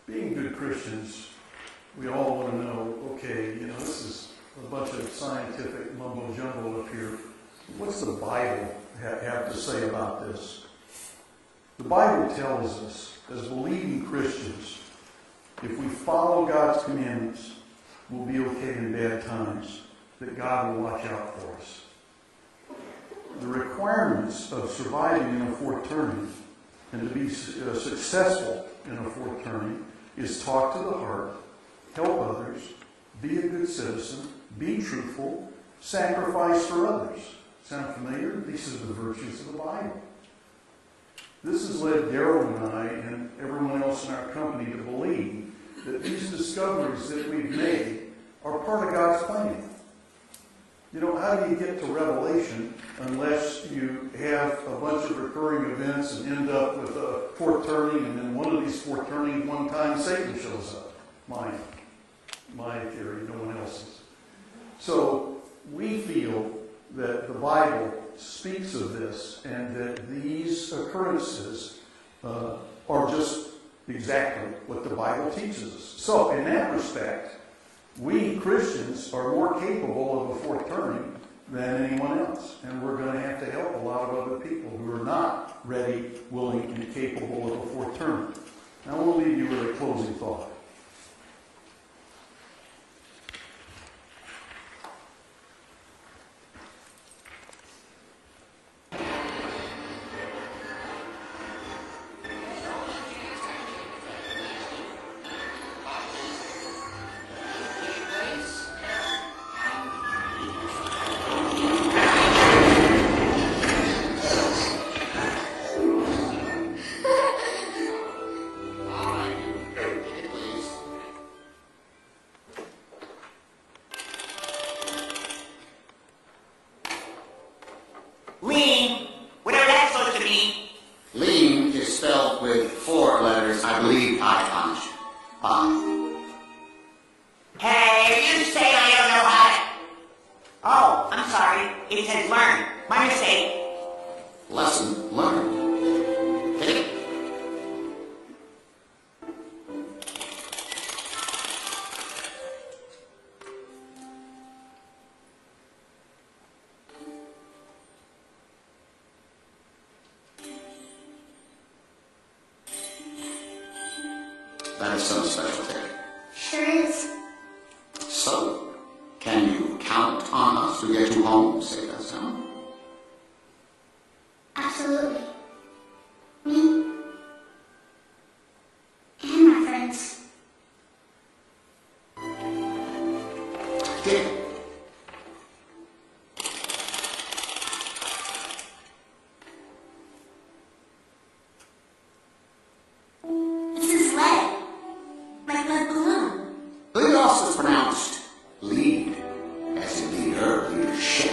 being good Christians, we all want to know, okay, this is a bunch of scientific mumbo jumbo up here. What's the Bible have to say about this? The Bible tells us, as believing Christians, if we follow God's commandments, we'll be okay in bad times, that God will watch out for us. The requirements of surviving in a fourth turning and to be successful in a fourth turning is talk to the heart, help others, be a good citizen, be truthful, sacrifice for others. Sound familiar? These are the virtues of the Bible. This has led Darryl and I and everyone else in our company to believe that these discoveries that we've made are part of God's plan. How do you get to Revelation unless you have a bunch of recurring events and end up with a fourth turning, and then one of these fourth turnings, one time Satan shows up? My theory, no one else's. So we feel that the Bible speaks of this and that these occurrences are just exactly what the Bible teaches us. So in that respect, we Christians are more capable of a fourth turning than anyone else. And we're going to have to help a lot of other people who are not ready, willing, and capable of a fourth turning. Now I want to leave you with a closing thought. Lean, whatever that's supposed to be. Lean is spelled with 4 letters, I believe, icons. Hey, are you saying I don't know how to... Oh, I'm sorry. It says learn. My mistake. Lesson learned. Take it. That is some special thing. Sure is. So, can you count on us to get you home safe and sound? Absolutely. Me and my friends. Here. This is lead. Like a balloon. Lead also is pronounced lead, as in leader, leadership.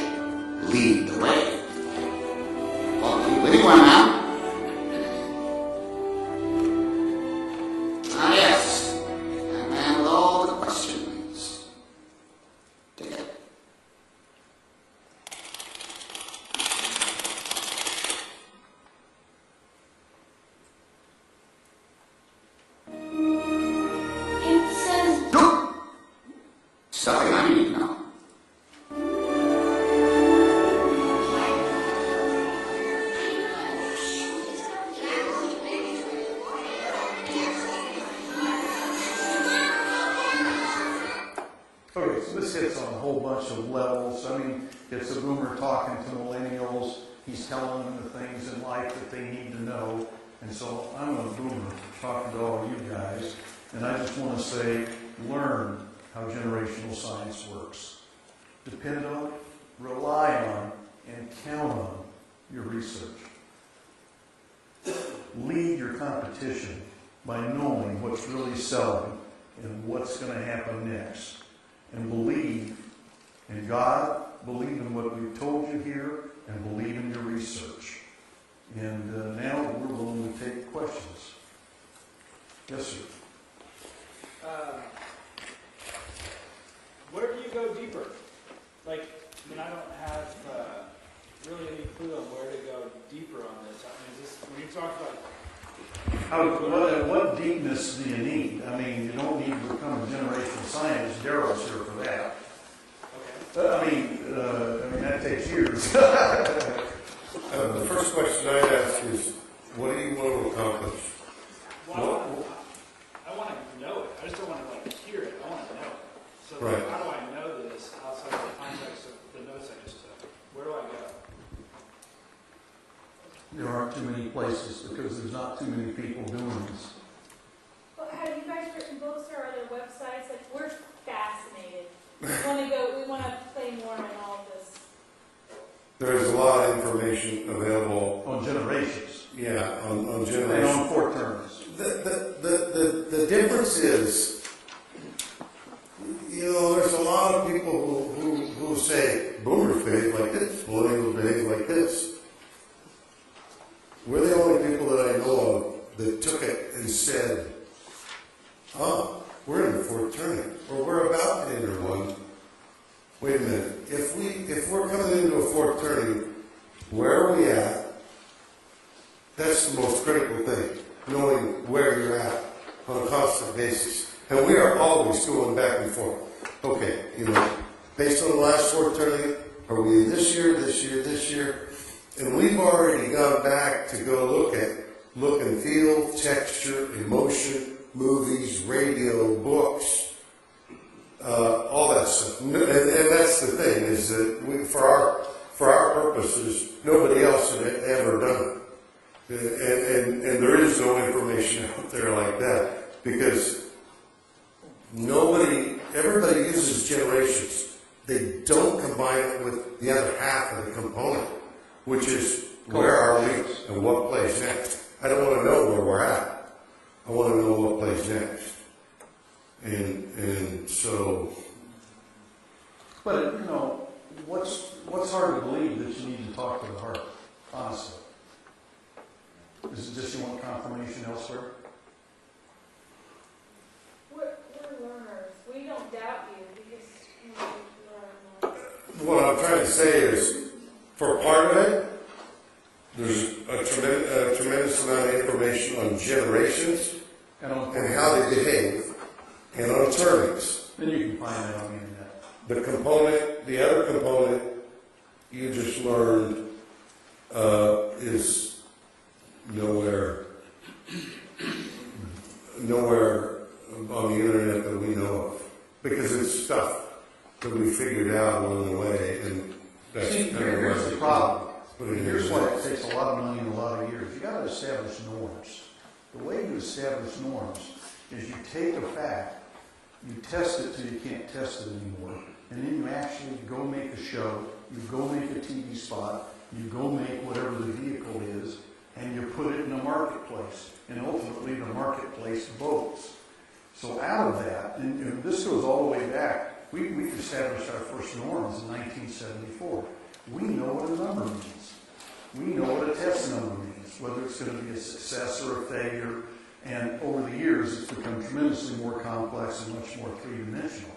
Lead the way. Well, you lead one now. Ah, yes. That man with all the questions. Take it. It says No! Something I need to know. Okay, so this hits on a whole bunch of levels. I mean, it's a boomer talking to millennials. He's telling them the things in life that they need to know. And so I'm a boomer talking to all you guys. And I just want to say, learn how generational science works. Depend on, rely on, and count on your research. Lead your competition by knowing what's really selling and what's going to happen next. And believe in God, believe in what we've told you here, and believe in your research. And now we're willing to take questions. Yes, sir. Where do you go deeper? I don't have really any clue on where to go deeper on this. I mean, is this when you talk about What deepness do you need? I mean, you don't need to become a generational scientist. Darryl's here for that. I mean, that takes years. The first question I ask is, what do you want to accomplish? Well, I want to know it. I just don't want to like hear it. I want to know it. So Right. how do I know this outside of the context of the notes I just took? Where do I go? There aren't too many places because there's not too many people doing this. Well, have you guys written books or are there websites? Like, we're fascinated. We want to play more in all of this. There's a lot of information available. On generations. Yeah, on And generations. on four terms. The difference is, there's a lot of people who say boomers behave like this, millennials behave like this. We're the only people that I know of that took it and said, we're in the fourth turning, or we're about to enter one. Wait a minute, if we're coming into a fourth turning, where are we at? That's the most critical thing, knowing where you're at on a constant basis. And we are always going back and forth. Okay, based on the last fourth turning, are we in this year, this year, this year? And we've already gone back to go look at look and feel, texture, emotion, movies, radio, books, all that stuff. And that's the thing, is that for our purposes, nobody else had ever done it. And there is no information out there like that, because everybody uses generations. They don't combine it with the other half of the component, which is where are we and what plays next. I don't want to know where we're at. I want to know what plays next. And so. But, what's hard to believe that you need to talk to the heart, honestly? Is it just you want confirmation elsewhere? We're learners. We don't doubt you because we learn more. What I'm trying to say is, for part of it, there's a tremendous amount of information on generations And and how they behave, and on turnings. Then you can find that on the internet. The other component you just learned is nowhere on the internet that we know of, because it's stuff that we figured out along the way, and that's See, kind of here's the problem. But it Here's is. why it takes a lot of money and a lot of years. You got to establish norms. The way you establish norms is you take a fact, you test it till you can't test it anymore, and then you actually go make a show, you go make a TV spot, you go make whatever the vehicle is, and you put it in a marketplace, and ultimately the marketplace votes. So out of that, and this goes all the way back, we established our first norms in 1974. We know what a number means. We know what a test number means, whether it's going to be a success or a failure. And over the years, it's become tremendously more complex and much more three-dimensional.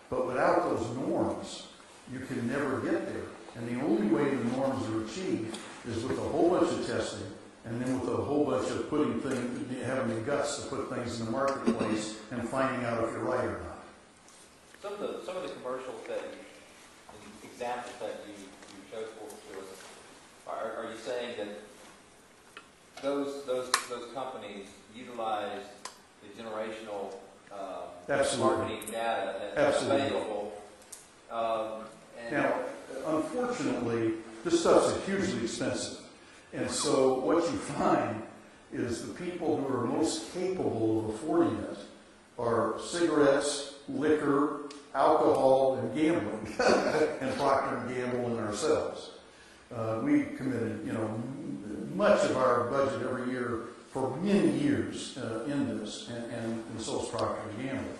But without those norms, you can never get there. And the only way the norms are achieved is with a whole bunch of testing, and then with a whole bunch of having the guts to put things in the marketplace and finding out if you're right or not. Some of the commercials the examples that you chose for us, are you saying that those companies utilize the generational Absolutely. marketing data that's Absolutely. available? Now, unfortunately, this stuff's hugely expensive. And so what you find is the people who are most capable of affording it are cigarettes, liquor, alcohol, and gambling, and Procter & Gamble and ourselves. We committed, much of our budget every year for many years in this, and so is Procter & Gamble.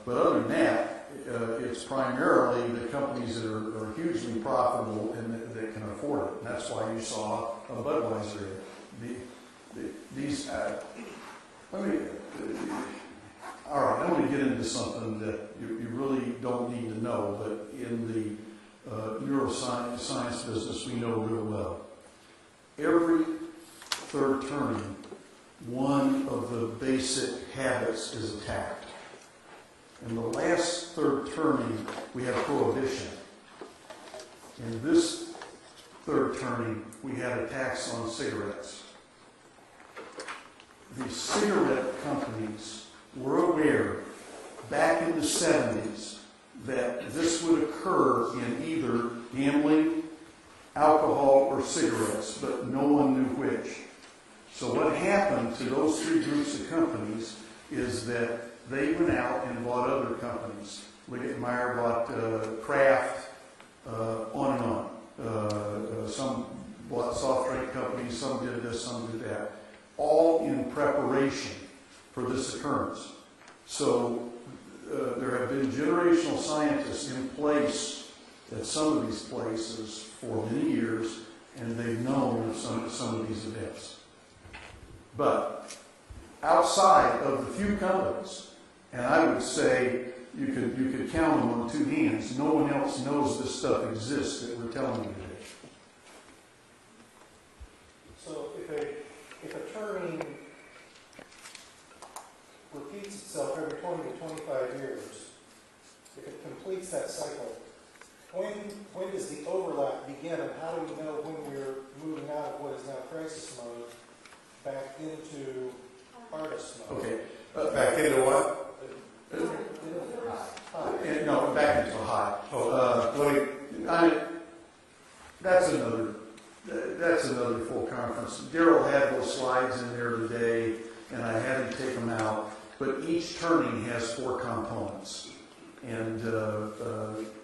But other than that, it's primarily the companies that are hugely profitable and that can afford it. And that's why you saw a Budweiser. All right, I want to get into something that you really don't need to know, but in the neuroscience business, we know real well. Every third turning, one of the basic habits is attacked. In the last third turning, we had prohibition. In this third turning, we had a tax on cigarettes. The cigarette companies were aware back in the 70s that this would occur in either gambling, alcohol, or cigarettes, but no one knew which. So what happened to those three groups of companies is that they went out and bought other companies. Liggett & Meyer bought Kraft, on and on. Some bought soft drink companies, some did this, some did that, all in preparation for this occurrence. So there have been generational scientists in place at some of these places for many years, and they've known of some of these events. But outside of the few companies, and I would say you could count them on two hands, no one else knows this stuff exists that we're telling you today. So if a turning repeats itself every 20 to 25 years, if it completes that cycle, when does the overlap begin, and how do we know when we're moving out of what is now crisis mode back into harvest mode? Okay. Back into what? No, back into a high. That's another full conference. Darryl had those slides in there today, and I had him take them out. But each turning has 4 components, and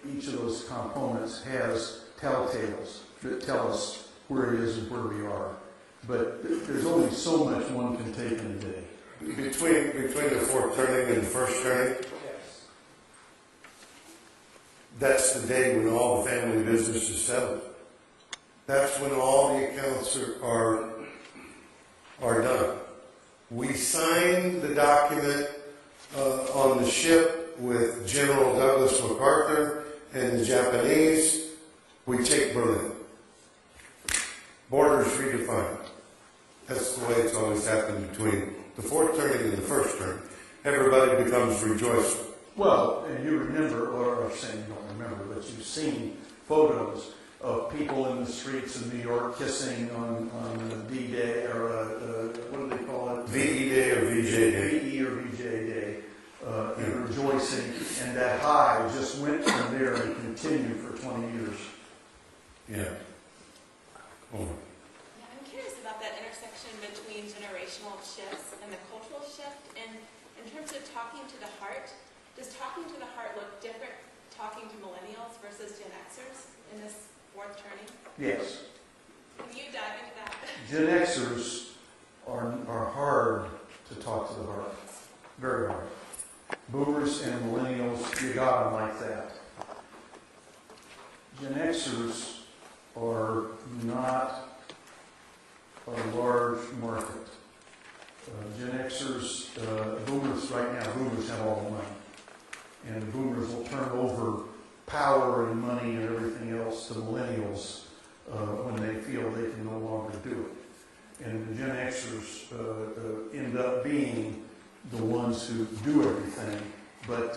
each of those components has telltales that tell us where it is and where we are. But there's only so much one can take in a day. Between the fourth turning and the first turning, Yes. that's the day when all the family business is settled. That's when all the accounts are done. We sign the document on the ship with General Douglas MacArthur and the Japanese. We take Berlin. Borders redefined. That's the way it's always happened between the fourth turning and the first turning. Everybody becomes rejoicing. Well, and you remember, or I'm saying you don't remember, but you've seen photos of people in the streets of New York kissing on D-Day, or what do they call it? VE Day or VJ Day. VE or VJ Day, and rejoicing. And that high just went from there and continued for 20 years. Yeah. Oh. Yeah, I'm curious about that intersection between generational shifts and the cultural shift. And in terms of talking to the heart, does talking to the heart look different talking to millennials versus Gen Xers in this fourth turning? Yes. Can you dive into that? Gen Xers are hard to talk to the heart. Very hard. Boomers and millennials, you got them like that. Gen Xers are not a large market. Gen Xers, boomers right now, boomers have all the money. And the boomers will turn over power and money and everything else to millennials when they feel they can no longer do it. And the Gen Xers end up being the ones who do everything, but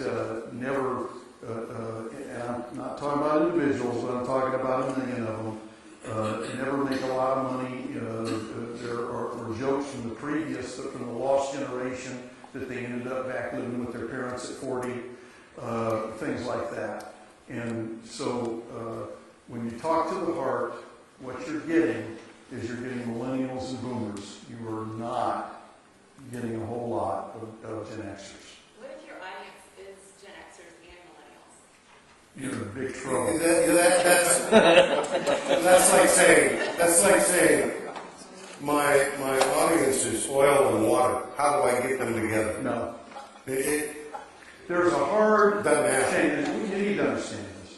never, and I'm not talking about individuals, but I'm talking about a million of them, never make a lot of money. There are jokes from the previous, from the lost generation, that they ended up back living with their parents at 40, things like that. And so when you talk to the heart, what you're getting is you're getting millennials and boomers. You are not getting a whole lot of Gen Xers. What if your audience is Gen Xers and millennials? You're in big trouble. That's like saying my audience is oil and water. How do I get them together? No. There's a hard change. You need to understand this.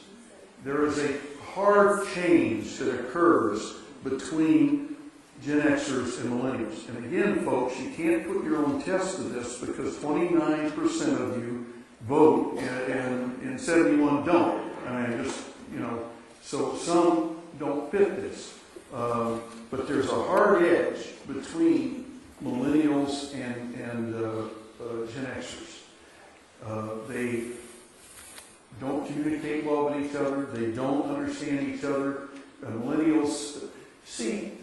There is a hard change that occurs between Gen Xers and millennials. And again, folks, you can't put your own test to this because 29% of you vote and 71 don't. I mean, just, so some don't fit this. But there's a hard edge between millennials and Gen Xers. They don't communicate well with each other. They don't understand each other. Millennials, see,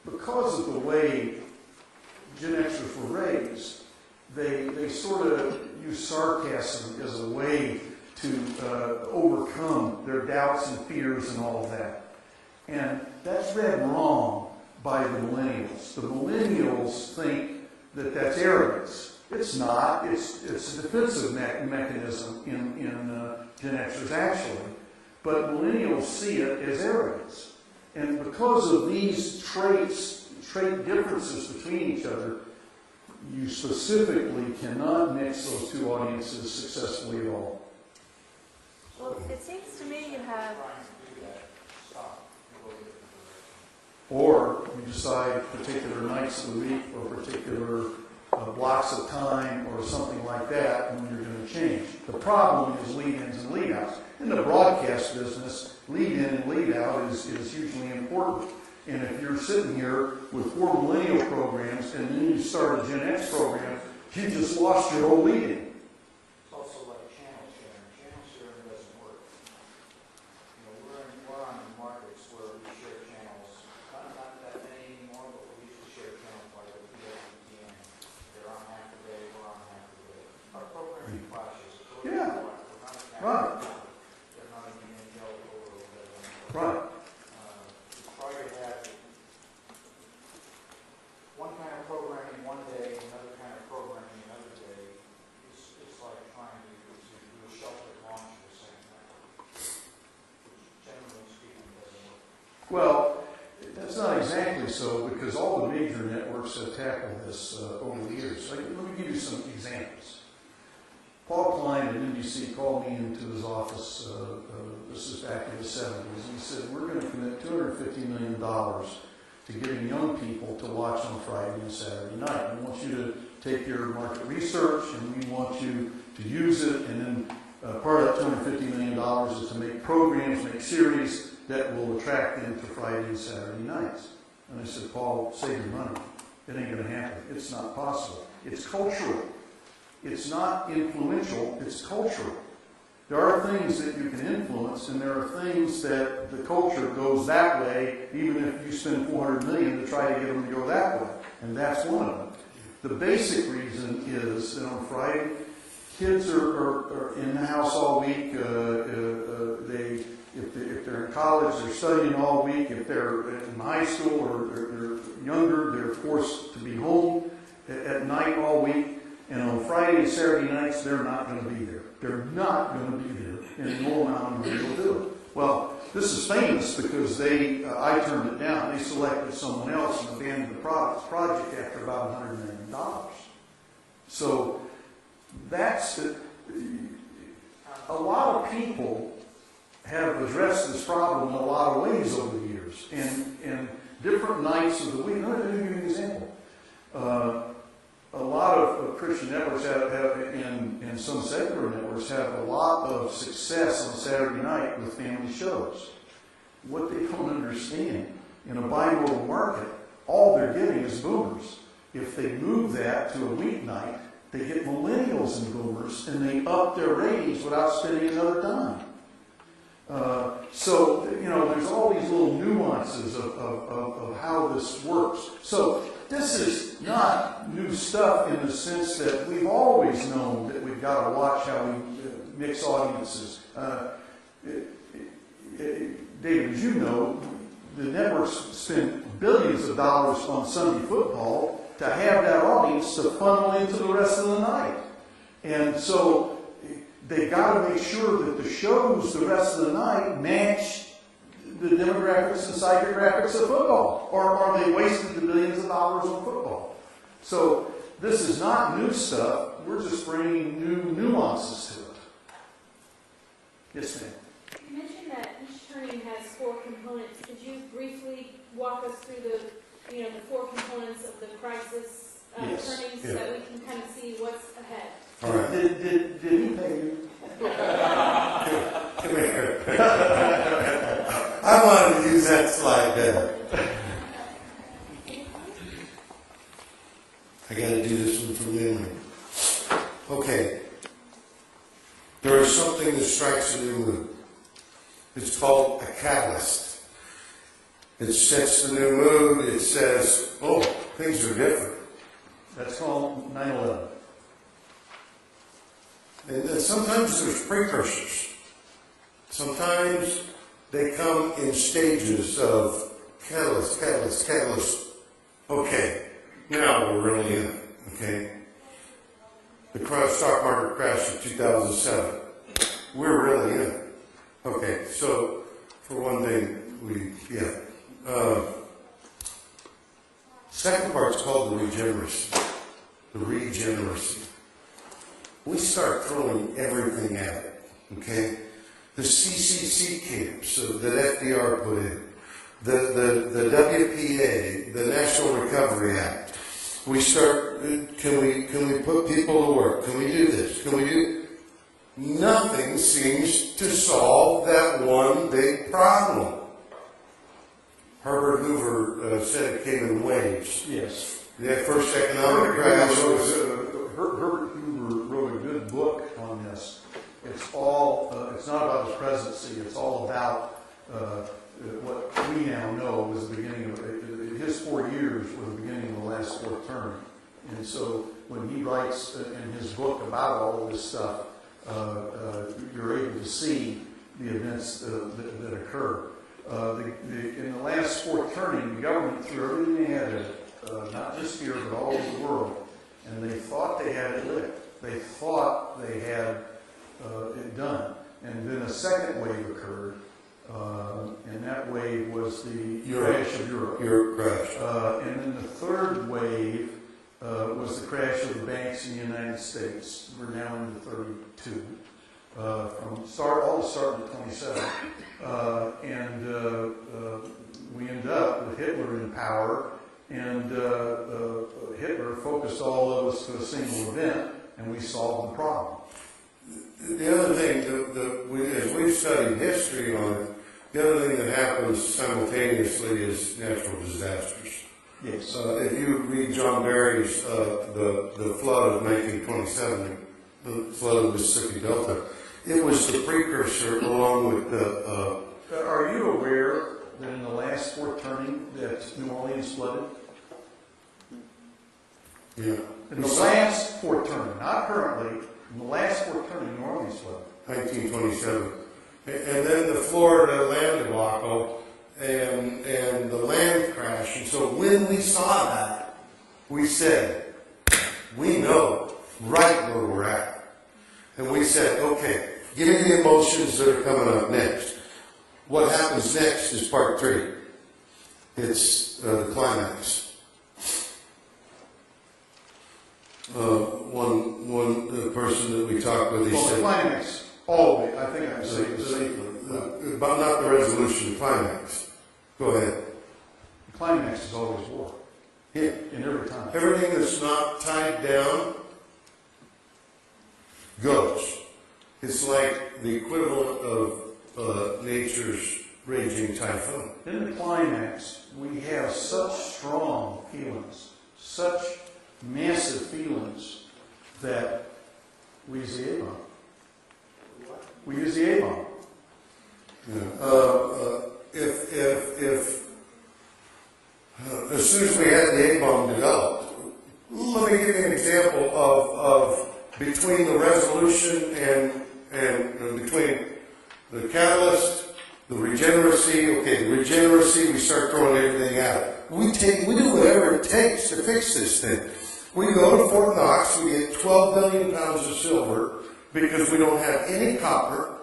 because of the way Gen Xers were raised, they sort of use sarcasm as a way to overcome their doubts and fears and all of that. And that's read wrong by the millennials. The millennials think that that's arrogance. It's not. It's a defensive mechanism in Gen Xers, actually. But millennials see it as arrogance. And because of these trait differences between each other, you specifically cannot mix those two audiences successfully at all. Well, it seems to me you have. Or you decide particular nights of the week or particular blocks of time or something like that when you're going to change. The problem is lead-ins and lead-outs. In the broadcast business, lead-in and lead-out is hugely important. And if you're sitting here with 4 millennial programs and then you start a Gen X program, you just lost your whole lead-in. It's also like channel sharing. Channel sharing doesn't work. You know, we're on markets where we share channels. Not that many anymore, but we used to share channels like the PWTN. They're on half a day, we're on half a day. Our programming clashes. Yeah. We're not Right. They're not even in yellow over whatever. Right. Try to have one kind of programming one day, another kind of programming another day. It's like trying to do a shelter launch at the same time, which generally speaking doesn't work. Well, that's not exactly so because all the major networks have tackled this over the years. Let me give you some examples. Paul Klein at NBC called me into his office, this is back in the 70s, and he said, we're going to commit $250 million to getting young people to watch on Friday and Saturday night. We want you to take your market research and we want you to use it, and then part of that $250 million is to make programs, make series that will attract them to Friday and Saturday nights. And I said, Paul, save your money. It ain't going to happen. It's not possible. It's cultural. It's not influential, it's cultural. There are things that you can influence, and there are things that the culture goes that way, even if you spend $400 million to try to get them to go that way. And that's one of them. The basic reason is that on Friday, kids are in the house all week. If they're in college, they're studying all week. If they're in high school or they're younger, they're forced to be home at night all week. And on Friday and Saturday nights, they're not going to be there. They're not going to be there in no amount of money will do it. Well, this is famous because I turned it down. They selected someone else and abandoned the project after about $100 million. So that's a lot of people have addressed this problem in a lot of ways over the years. And different nights of the week. Let me give you an example. A lot of Christian networks and some secular networks have a lot of success on Saturday night with family shows. What they don't understand, in a bimodal market, all they're getting is boomers. If they move that to a weeknight, they get millennials and boomers, and they up their ratings without spending another dime. So, there's all these little nuances of how this works. So, this is not new stuff in the sense that we've always known that we've got to watch how we mix audiences. David, as you know, the networks spend billions of dollars on Sunday football to have that audience to funnel into the rest of the night. And so they got to make sure that the shows the rest of the night match the demographics and psychographics of football, or are they wasted the billions of dollars on football? So this is not new stuff. We're just bringing new nuances to it. Yes, ma'am. You mentioned that each turning has 4 components. Could you briefly walk us through the 4 components of the crisis turnings so that we can kind of see what's ahead? All right. Did he pay you? Come here. I wanted to use that slide better. I gotta do this one from memory. Okay. There is something that strikes a new mood. It's called a catalyst. It sets the new mood. It says, oh, things are different. That's called 9/11. And then sometimes there's precursors. Sometimes they come in stages of catalyst, catalyst, catalyst. Okay, now we're really in it, okay? The stock market crashed in 2007. We're really in it. Okay, so for one thing, second part's called the regeneracy. The regeneracy. We start throwing everything at it, okay? The CCC camps that FDR put in, the WPA, the National Recovery Act. We start, can we put people to work? Can we do this? Can we do? Nothing seems to solve that one big problem. Herbert Hoover said it came in waves. Yes. That first economic crash was... Herbert Hoover wrote a good book on this. It's all, it's not about his presidency, it's all about what we now know was the beginning of, his 4 years was the beginning of the last fourth term. And so when he writes in his book about all of this stuff, you're able to see the events that occur. In the last fourth turning, the government threw everything they had at it, not just here, but all over the world. And they thought they had it licked. They thought they had it done. And then a second wave occurred, and that wave was the crash of Europe. Europe crashed. And then the third wave was the crash of the banks in the United States. We're now into 32. All starting at 27. We end up with Hitler in power, and Hitler focused all of us to a single event, and we solved the problem. The other thing, as we've studied history on it, the other thing that happens simultaneously is natural disasters. Yes. If you read John Barry's the flood of 1927, the flood of the Mississippi Delta, it was the precursor along with the... Are you aware that in the last fourth turning that New Orleans flooded? Yeah. In the last fourth turning, not currently, in the last fourth turning, New Orleans flooded. 1927. And then the Florida land debacle and the land crash. And so when we saw that, we said, we know right where we're at. And we said, okay, give me the emotions that are coming up next. What happens next is part 3. It's the climax. One person that we talked with, he said... the climax, always, I think I say it safely. But not the resolution, the climax. Go ahead. The climax is always war. Yeah. In every time. Everything that's not tied down goes. It's like the equivalent of nature's raging typhoon. In the climax, we have such strong feelings, such massive feelings, that we use the A-bomb. We use the A-bomb. As soon as we had the A-bomb developed, let me give you an example of between the resolution and between the catalyst, the regeneracy. Okay, the regeneracy, we start throwing everything at it. We do whatever it takes to fix this thing. We go to Fort Knox, we get 12 billion pounds of silver because we don't have any copper.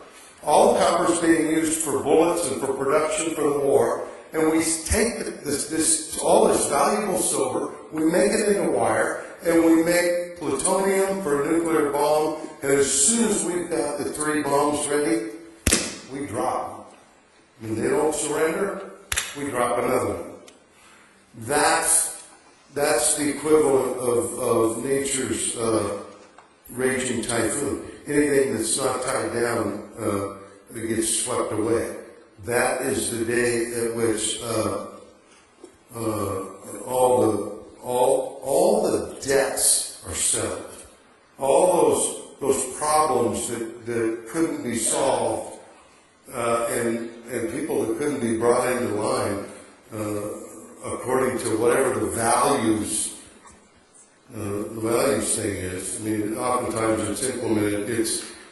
All the copper is being used for bullets and for production for the war. And we take all this valuable silver, we make it into wire, and we make plutonium for a nuclear bomb. And as soon as we've got the 3 bombs ready, we drop them. When they don't surrender, we drop another one. That's the equivalent of nature's raging typhoon. Anything that's not tied down it gets swept away. That is the day at which all the death debts are settled. All those problems that couldn't be solved, and people that couldn't be brought into line according to whatever the values thing is. I mean, oftentimes it's implemented.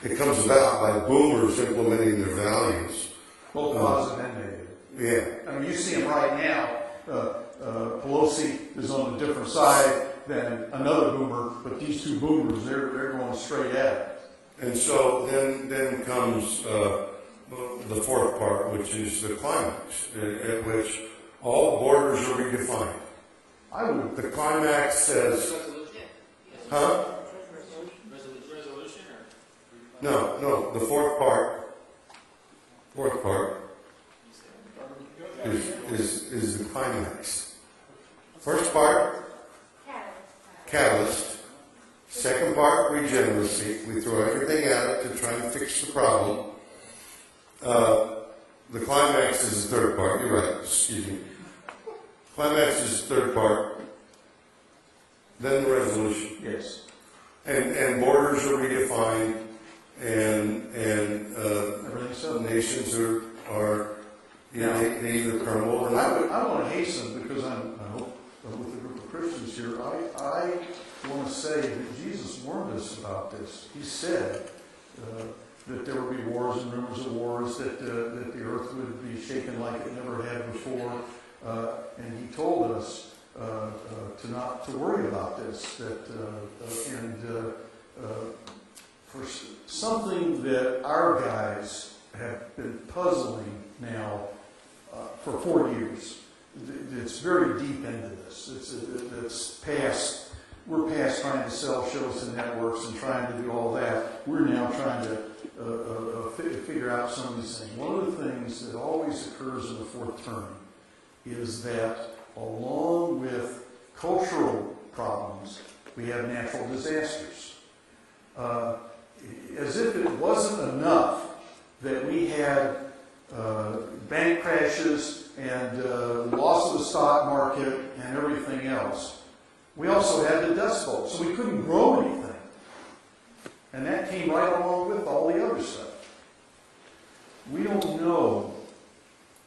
It comes about by boomers implementing their values. Both positive and negative. Yeah. I mean, you see them right now. Pelosi is on a different side than another boomer, but these two boomers, they're going straight at it. And so then comes the fourth part, which is the climax, at which all borders are redefined. The climax says, huh? Resolution or? No, the fourth part is the climax. First part, catalyst. Second part, regeneracy. We throw everything at it to try and fix the problem. The climax is the third part. You're right, excuse me. Climax is the third part. Then the resolution. Yes. And borders are redefined, and nations are they either crumble or not. I want to hasten, because I hope with a group of Christians here, I want to say that Jesus warned us about this. He said that there would be wars and rumors of wars, that the earth would be shaken like it never had before, and he told us to worry about this. For something that our guys have been puzzling now for 4 years. It's very deep into this. It's past. We're past trying to sell shows to networks and trying to do all that. We're now trying to figure out some of these things. One of the things that always occurs in the fourth term is that along with cultural problems, we have natural disasters. As if it wasn't enough that we had bank crashes and loss of the stock market and everything else, we also had the Dust Bowl, so we couldn't grow anything. And that came right along with all the other stuff. We don't know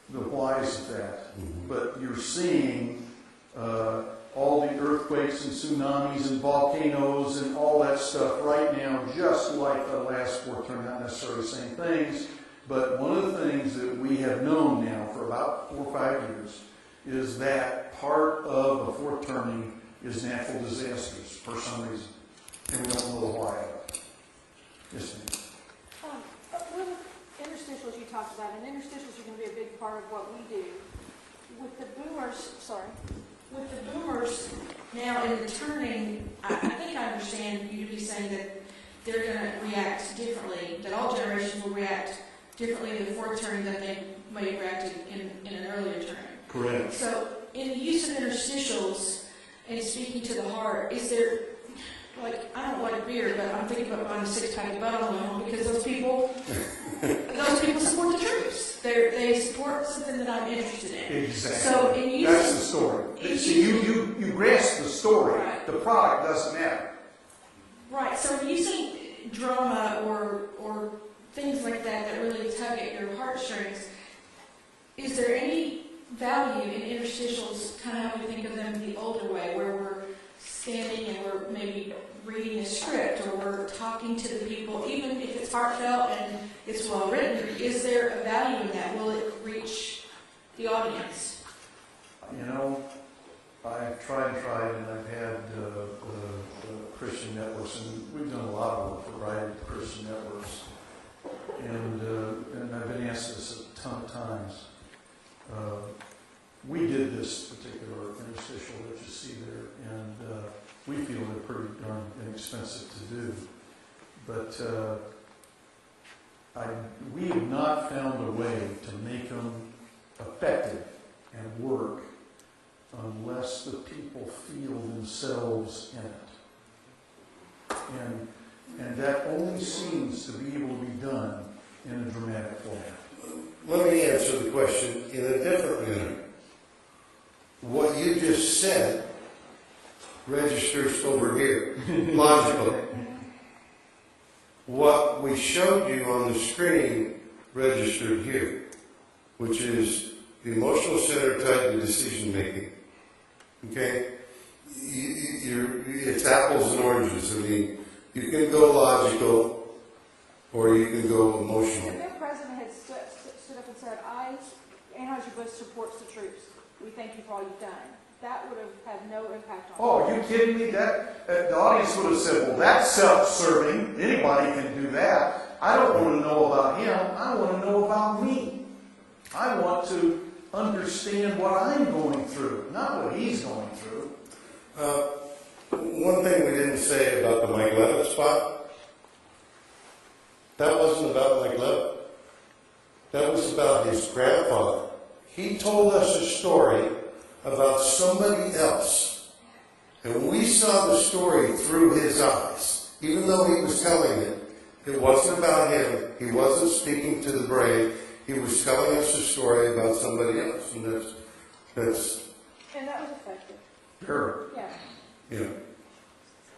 the whys of that, but you're seeing all the earthquakes and tsunamis and volcanoes and all that stuff right now, just like the last fourth term, not necessarily the same things, but one of the things that we have known now for about 4 or 5 years is that part of a fourth turning is natural disasters for some reason, and we don't know the why of it. Yes, ma'am. One of the interstitials you talked about, and interstitials are going to be a big part of what we do. With the boomers now in the turning, I think I understand you to be saying that they're going to react differently, that all generations will react differently in the fourth turning than they may have reacted in an earlier turning. Correct. So in the use of interstitials and speaking to the heart, is there, I don't like beer, but I'm thinking about buying a 6-pack of Bud on my home because those people support the troops. They support something that I'm interested in. Exactly. So that's the story. See, you grasp the story. Right. The product doesn't matter. Right. So using drama or things like that really tug at your heartstrings, is there any value in interstitials, kind of how we think of them the older way, where we're standing and we're maybe reading a script or we're talking to the people, even if it's heartfelt and it's well written? Is there a value in that? Will it reach the audience? I've tried, and I've had Christian networks, and we've done a lot of work for variety of Christian networks, and I've been asked this a ton of times. We did this particular interstitial that you see there, and we feel they're pretty darn inexpensive to do. But we have not found a way to make them effective and work unless the people feel themselves in it. And that only seems to be able to be done in a dramatic format. Let me answer the question in a different manner. What you just said registers over here, logically. What we showed you on the screen registered here, which is the emotional center tied to decision making. Okay? It's apples and oranges. I mean, you can go logical or you can go emotional. If their president had stood up and said, Anheuser-Busch supports the troops. We thank you for all you've done. That would have had no impact on. Oh, are you kidding me? The audience would have said, well, that's self-serving. Anybody can do that. I don't want to know about him. I want to know about me. I want to understand what I'm going through, not what he's going through. One thing we didn't say about the Mike Levitt spot, that wasn't about Mike Levitt. That was about his grandfather. He told us a story about somebody else. And we saw the story through his eyes. Even though he was telling it, it wasn't about him. He wasn't speaking to the brain. He was telling us a story about somebody else. And that's And that was effective. Sure. Yeah. you know.